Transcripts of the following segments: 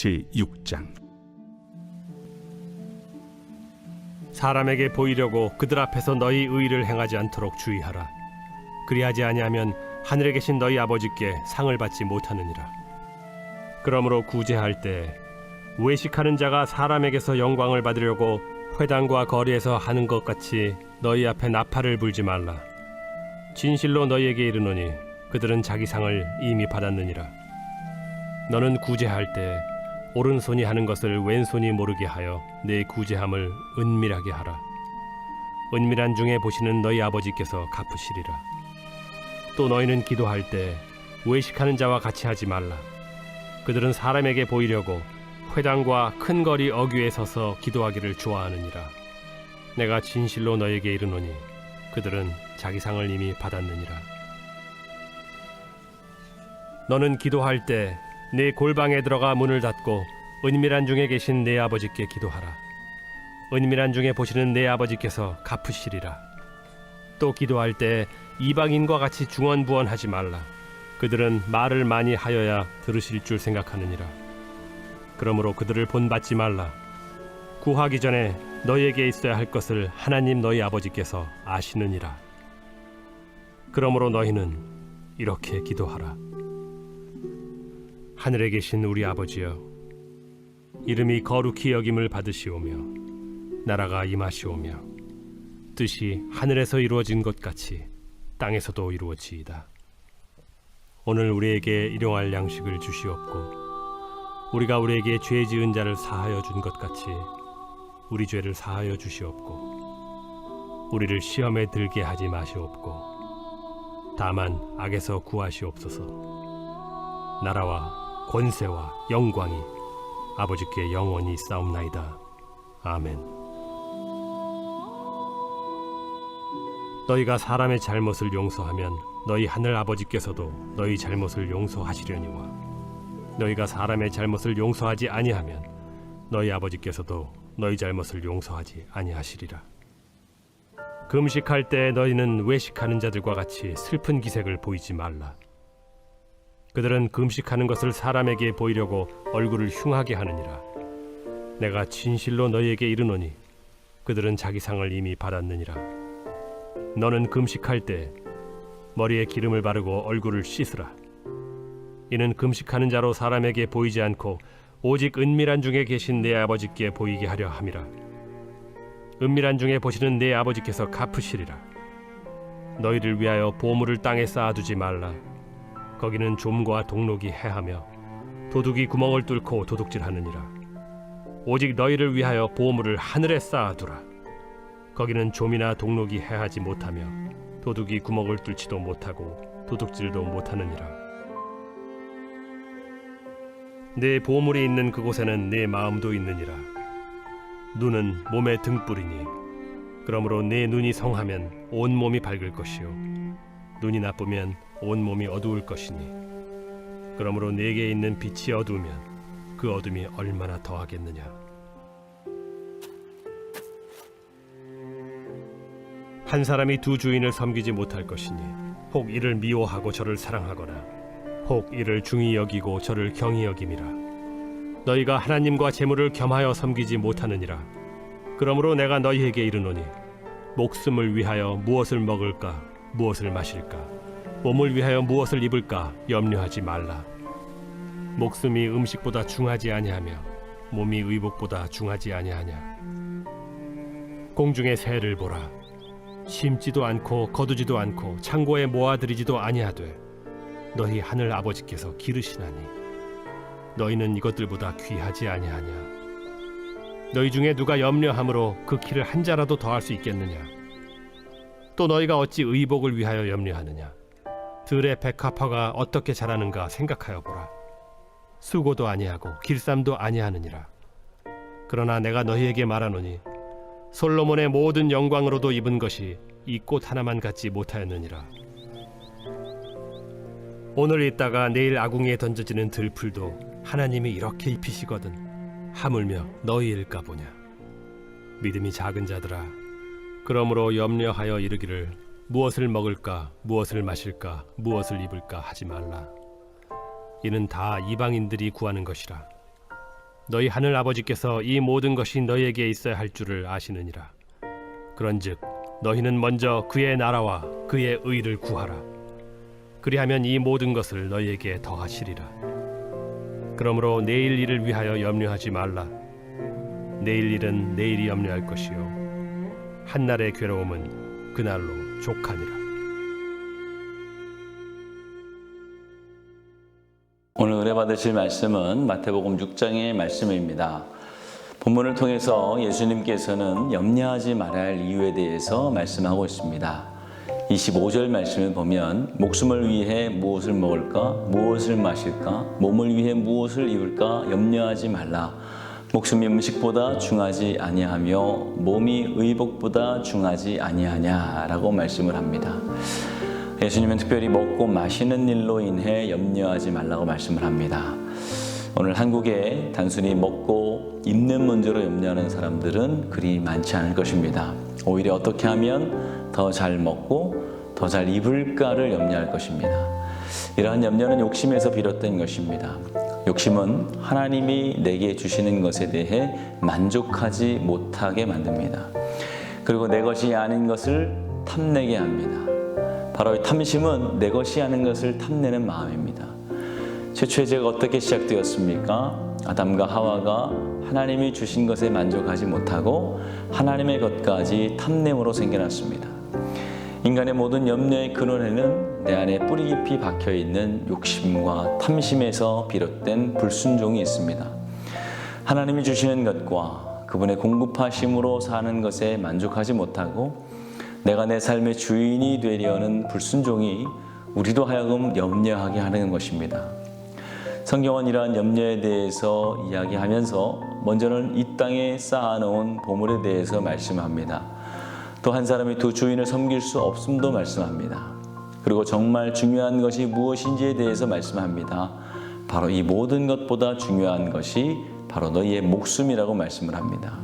제6장. 사람에게 보이려고 그들 앞에서 너희 의를 행하지 않도록 주의하라. 그리하지 아니하면 하늘에 계신 너희 아버지께 상을 받지 못하느니라. 그러므로 구제할 때 외식하는 자가 사람에게서 영광을 받으려고 회당과 거리에서 하는 것 같이 너희 앞에 나팔을 불지 말라. 진실로 너희에게 이르노니 그들은 자기 상을 이미 받았느니라. 너는 구제할 때 오른손이 하는 것을 왼손이 모르게 하여 내 구제함을 은밀하게 하라. 은밀한 중에 보시는 너희 아버지께서 갚으시리라. 또 너희는 기도할 때 외식하는 자와 같이 하지 말라. 그들은 사람에게 보이려고 회당과 큰 거리 어귀에 서서 기도하기를 좋아하느니라. 내가 진실로 너희에게 이르노니 그들은 자기 상을 이미 받았느니라. 너는 기도할 때 내 골방에 들어가 문을 닫고 은밀한 중에 계신 내 아버지께 기도하라. 은밀한 중에 보시는 내 아버지께서 갚으시리라. 또 기도할 때 이방인과 같이 중언부언하지 말라. 그들은 말을 많이 하여야 들으실 줄 생각하느니라. 그러므로 그들을 본받지 말라. 구하기 전에 너희에게 있어야 할 것을 하나님 너희 아버지께서 아시느니라. 그러므로 너희는 이렇게 기도하라. 하늘에 계신 우리 아버지여, 이름이 거룩히 여김을 받으시오며 나라가 임하시오며 뜻이 하늘에서 이루어진 것 같이 땅에서도 이루어지이다. 오늘 우리에게 일용할 양식을 주시옵고 우리가 우리에게 죄 지은 자를 사하여 준 것 같이 우리 죄를 사하여 주시옵고 우리를 시험에 들게 하지 마시옵고 다만 악에서 구하시옵소서. 나라와 권세와 영광이 아버지께 영원히 있사옵나이다. 아멘. 너희가 사람의 잘못을 용서하면 너희 하늘 아버지께서도 너희 잘못을 용서하시려니와 너희가 사람의 잘못을 용서하지 아니하면 너희 아버지께서도 너희 잘못을 용서하지 아니하시리라. 금식할 때 너희는 외식하는 자들과 같이 슬픈 기색을 보이지 말라. 그들은 금식하는 것을 사람에게 보이려고 얼굴을 흉하게 하느니라. 내가 진실로 너희에게 이르노니 그들은 자기 상을 이미 받았느니라. 너는 금식할 때 머리에 기름을 바르고 얼굴을 씻으라. 이는 금식하는 자로 사람에게 보이지 않고 오직 은밀한 중에 계신 내 아버지께 보이게 하려 함이라. 은밀한 중에 보시는 내 아버지께서 갚으시리라. 너희를 위하여 보물을 땅에 쌓아두지 말라. 거기는 좀과 동록이 해하며 도둑이 구멍을 뚫고 도둑질하느니라. 오직 너희를 위하여 보물을 하늘에 쌓아두라. 거기는 좀이나 동록이 해하지 못하며 도둑이 구멍을 뚫지도 못하고 도둑질도 못하느니라. 내 보물이 있는 그곳에는 내 마음도 있느니라. 눈은 몸의 등불이니 그러므로 내 눈이 성하면 온 몸이 밝을 것이요 눈이 나쁘면 온 몸이 어두울 것이니 그러므로 내게 있는 빛이 어두우면 그 어둠이 얼마나 더하겠느냐. 한 사람이 두 주인을 섬기지 못할 것이니 혹 이를 미워하고 저를 사랑하거나 혹 이를 중히 여기고 저를 경히 여김이라. 너희가 하나님과 재물을 겸하여 섬기지 못하느니라. 그러므로 내가 너희에게 이르노니 목숨을 위하여 무엇을 먹을까 무엇을 마실까 몸을 위하여 무엇을 입을까 염려하지 말라. 목숨이 음식보다 중하지 아니하며 몸이 의복보다 중하지 아니하냐. 공중의 새를 보라. 심지도 않고 거두지도 않고 창고에 모아들이지도 아니하되 너희 하늘 아버지께서 기르시나니 너희는 이것들보다 귀하지 아니하냐. 너희 중에 누가 염려함으로 그 키를 한 자라도 더할 수 있겠느냐. 또 너희가 어찌 의복을 위하여 염려하느냐. 들의 백합화가 어떻게 자라는가 생각하여 보라. 수고도 아니하고 길쌈도 아니하느니라. 그러나 내가 너희에게 말하노니 솔로몬의 모든 영광으로도 입은 것이 이 꽃 하나만 갖지 못하였느니라. 오늘 있다가 내일 아궁이에 던져지는 들풀도 하나님이 이렇게 입히시거든 하물며 너희일까 보냐. 믿음이 작은 자들아, 그러므로 염려하여 이르기를 무엇을 먹을까 무엇을 마실까 무엇을 입을까 하지 말라. 이는 다 이방인들이 구하는 것이라. 너희 하늘 아버지께서 이 모든 것이 너희에게 있어야 할 줄을 아시느니라. 그런즉 너희는 먼저 그의 나라와 그의 의를 구하라. 그리하면 이 모든 것을 너희에게 더하시리라. 그러므로 내일 일을 위하여 염려하지 말라. 내일 일은 내일이 염려할 것이요 한날의 괴로움은 그날로 족하니라. 오늘 은혜 받으실 말씀은 마태복음 6장의 말씀입니다. 본문을 통해서 예수님께서는 염려하지 말아야 할 이유에 대해서 말씀하고 있습니다. 25절 말씀을 보면 목숨을 위해 무엇을 먹을까, 무엇을 마실까, 몸을 위해 무엇을 입을까 염려하지 말라. 목숨이 음식보다 중하지 아니하며 몸이 의복보다 중하지 아니하냐라고 말씀을 합니다. 예수님은 특별히 먹고 마시는 일로 인해 염려하지 말라고 말씀을 합니다. 오늘 한국에 단순히 먹고 입는 문제로 염려하는 사람들은 그리 많지 않을 것입니다. 오히려 어떻게 하면 더 잘 먹고 더 잘 입을까를 염려할 것입니다. 이러한 염려는 욕심에서 비롯된 것입니다. 욕심은 하나님이 내게 주시는 것에 대해 만족하지 못하게 만듭니다. 그리고 내 것이 아닌 것을 탐내게 합니다. 바로 이 탐심은 내 것이 아닌 것을 탐내는 마음입니다. 최초의 죄가 어떻게 시작되었습니까? 아담과 하와가 하나님이 주신 것에 만족하지 못하고 하나님의 것까지 탐냄으로 생겨났습니다. 인간의 모든 염려의 근원에는 내 안에 뿌리 깊이 박혀있는 욕심과 탐심에서 비롯된 불순종이 있습니다. 하나님이 주시는 것과 그분의 공급하심으로 사는 것에 만족하지 못하고 내가 내 삶의 주인이 되려는 불순종이 우리로 하여금 염려하게 하는 것입니다. 성경은 이러한 염려에 대해서 이야기하면서 먼저는 이 땅에 쌓아놓은 보물에 대해서 말씀합니다. 또 한 사람이 두 주인을 섬길 수 없음도 말씀합니다. 그리고 정말 중요한 것이 무엇인지에 대해서 말씀합니다. 바로 이 모든 것보다 중요한 것이 바로 너희의 목숨이라고 말씀을 합니다.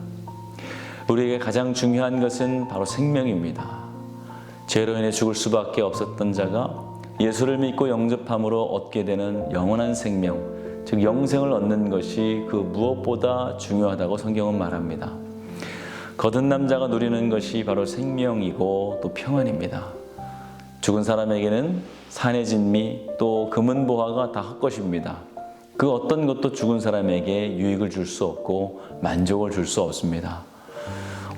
우리에게 가장 중요한 것은 바로 생명입니다. 죄로 인해 죽을 수밖에 없었던 자가 예수를 믿고 영접함으로 얻게 되는 영원한 생명, 즉 영생을 얻는 것이 그 무엇보다 중요하다고 성경은 말합니다. 거듭난 자가 누리는 것이 바로 생명이고 또 평안입니다. 죽은 사람에게는 산의 진미 또 금은 보화가 다 헛것입니다. 그 어떤 것도 죽은 사람에게 유익을 줄 수 없고 만족을 줄 수 없습니다.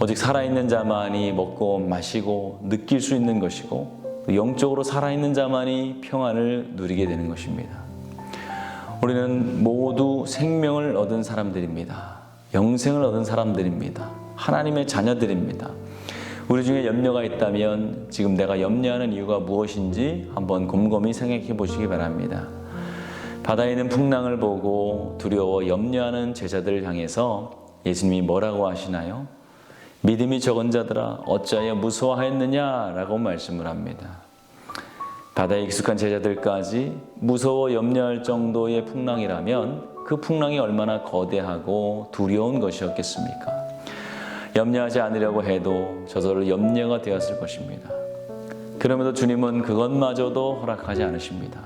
오직 살아있는 자만이 먹고 마시고 느낄 수 있는 것이고 영적으로 살아있는 자만이 평안을 누리게 되는 것입니다. 우리는 모두 생명을 얻은 사람들입니다. 영생을 얻은 사람들입니다. 하나님의 자녀들입니다. 우리 중에 염려가 있다면 지금 내가 염려하는 이유가 무엇인지 한번 곰곰이 생각해 보시기 바랍니다. 바다에 있는 풍랑을 보고 두려워 염려하는 제자들을 향해서 예수님이 뭐라고 하시나요? 믿음이 적은 자들아 어찌하여 무서워하였느냐라고 말씀을 합니다. 바다에 익숙한 제자들까지 무서워 염려할 정도의 풍랑이라면 그 풍랑이 얼마나 거대하고 두려운 것이었겠습니까? 염려하지 않으려고 해도 저절로 염려가 되었을 것입니다. 그럼에도 주님은 그것마저도 허락하지 않으십니다.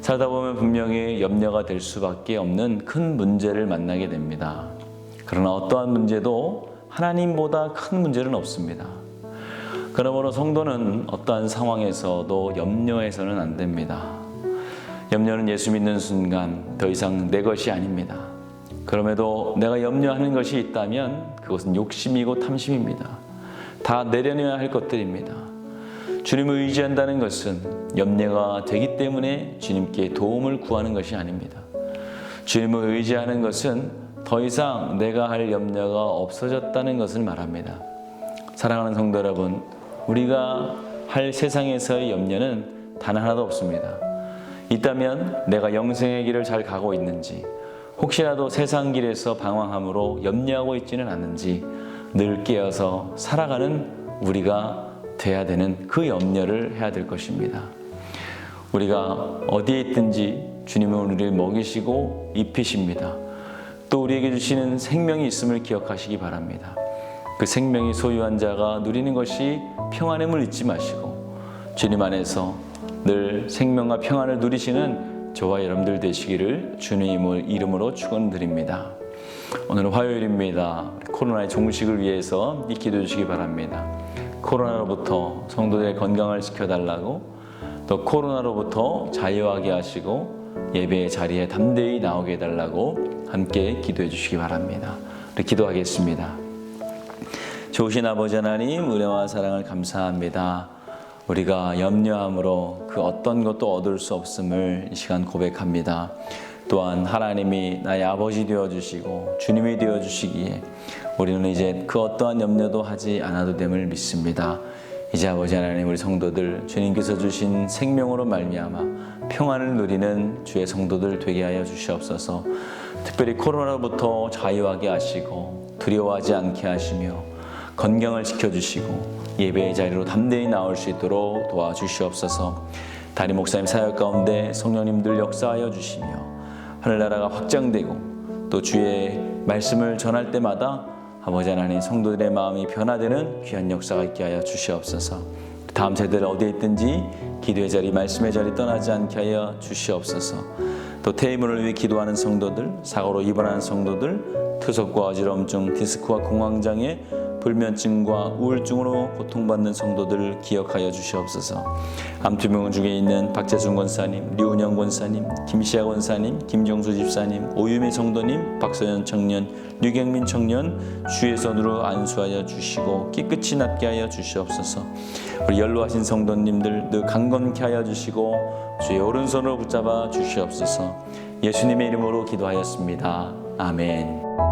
살다 보면 분명히 염려가 될 수밖에 없는 큰 문제를 만나게 됩니다. 그러나 어떠한 문제도 하나님보다 큰 문제는 없습니다. 그러므로 성도는 어떠한 상황에서도 염려해서는 안 됩니다. 염려는 예수 믿는 순간 더 이상 내 것이 아닙니다. 그럼에도 내가 염려하는 것이 있다면 그것은 욕심이고 탐심입니다. 다 내려놔야 할 것들입니다. 주님을 의지한다는 것은 염려가 되기 때문에 주님께 도움을 구하는 것이 아닙니다. 주님을 의지하는 것은 더 이상 내가 할 염려가 없어졌다는 것을 말합니다. 사랑하는 성도 여러분, 우리가 할 세상에서의 염려는 단 하나도 없습니다. 있다면 내가 영생의 길을 잘 가고 있는지, 혹시라도 세상 길에서 방황함으로 염려하고 있지는 않는지 늘 깨어서 살아가는 우리가 돼야 되는 그 염려를 해야 될 것입니다. 우리가 어디에 있든지 주님은 우리를 먹이시고 입히십니다. 또 우리에게 주시는 생명이 있음을 기억하시기 바랍니다. 그 생명이 소유한 자가 누리는 것이 평안임을 잊지 마시고 주님 안에서 늘 생명과 평안을 누리시는 저와 여러분들 되시기를 주님의 이름으로 축원드립니다. 오늘은 화요일입니다. 코로나의 종식을 위해서 기도해 주시기 바랍니다. 코로나로부터 성도들의 건강을 지켜달라고, 또 코로나로부터 자유하게 하시고 예배의 자리에 담대히 나오게 해달라고 함께 기도해 주시기 바랍니다. 우리 기도하겠습니다. 좋으신 아버지 하나님, 은혜와 사랑을 감사합니다. 우리가 염려함으로 그 어떤 것도 얻을 수 없음을 이 시간 고백합니다. 또한 하나님이 나의 아버지 되어주시고 주님이 되어주시기에 우리는 이제 그 어떠한 염려도 하지 않아도 됨을 믿습니다. 이제 아버지 하나님, 우리 성도들 주님께서 주신 생명으로 말미암아 평안을 누리는 주의 성도들 되게 하여 주시옵소서. 특별히 코로나로부터 자유하게 하시고 두려워하지 않게 하시며 건강을 지켜주시고 예배의 자리로 담대히 나올 수 있도록 도와주시옵소서. 담임 목사님 사역 가운데 성령님들 역사하여 주시며 하늘나라가 확장되고 또 주의 말씀을 전할 때마다 아버지 하나님, 성도들의 마음이 변화되는 귀한 역사가 있게 하여 주시옵소서. 다음 세대를 어디에 있든지 기도의 자리, 말씀의 자리 떠나지 않게 하여 주시옵소서. 또 퇴임을 위해 기도하는 성도들, 사고로 입원하는 성도들, 투석과 어지럼증, 디스크와 공황장애, 불면증과 우울증으로 고통받는 성도들을 기억하여 주시옵소서. 암투병원 중에 있는 박재순 권사님, 류은영 권사님, 김시아 권사님, 김정수 집사님, 오유미 성도님, 박서연 청년, 류경민 청년 주의 손으로 안수하여 주시고 깨끗이 낫게 하여 주시옵소서. 우리 연로하신 성도님들 늘 강건케 하여 주시고 주의 오른손으로 붙잡아 주시옵소서. 예수님의 이름으로 기도하였습니다. 아멘.